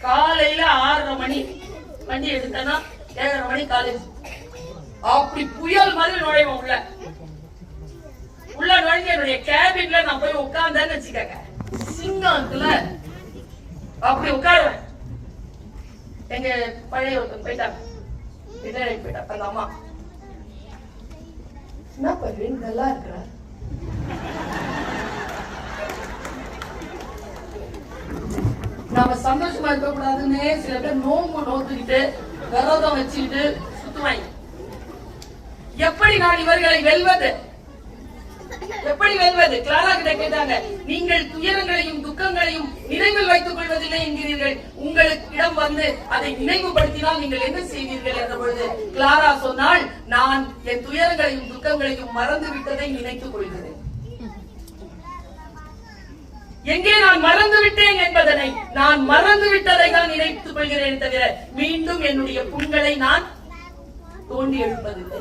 காலையில 6:30 மணி வண்டி எடுத்தனா 7:30 மணி காலேஜ். அப்படி புயல் மாதிரி நுழைவோம் உள்ள நுழைஞ்சு என்னுடைய கேபின்ல நான் போய் உட்கார்ந்தேன்னு வச்சுக்கங்க, சிங்கத்துல அப்படி உட்காருவேன். எங்க பழைய ஒருத்தன் போயிட்டாங்க, ரிட்டையர் போயிட்டாங்க. அந்த அம்மா என்ன பண்ணுவீங்க, நல்லா இருக்கிற நாம சந்தோஷமா இருக்க கூடாதுன்னு சில பேர் நோம்பு நோத்துக்கிட்டு விரதம் வச்சுக்கிட்டு சுத்துவாங்க. எப்படி நான் இவர்களை வெல்வது, எப்படி வெல்வது? கிளாரா கிட்ட கேட்டாங்க, நீங்கள் துயரங்களையும் துக்கங்களையும் நினைவில் வைத்துக் கொள்வதில்லை என்கிறீர்கள், உங்களுக்கு இடம் வந்து அதை நினைவுபடுத்தினால் நீங்கள் என்ன செய்வீர்கள் என்ற பொழுது கிளாரா சொன்னால், நான் என் துயரங்களையும் துக்கங்களையும் மறந்து விட்டதை நினைத்துக் கொள்கிறேன். எங்கே நான் மறந்து விட்டேன் என்பதனை, நான் மறந்து விட்டதை தான் நினைத்துக் கொள்கிறேன் தவிர மீண்டும் என்னுடைய புண்களை நான் தோண்டி எழுப்பதில்லை.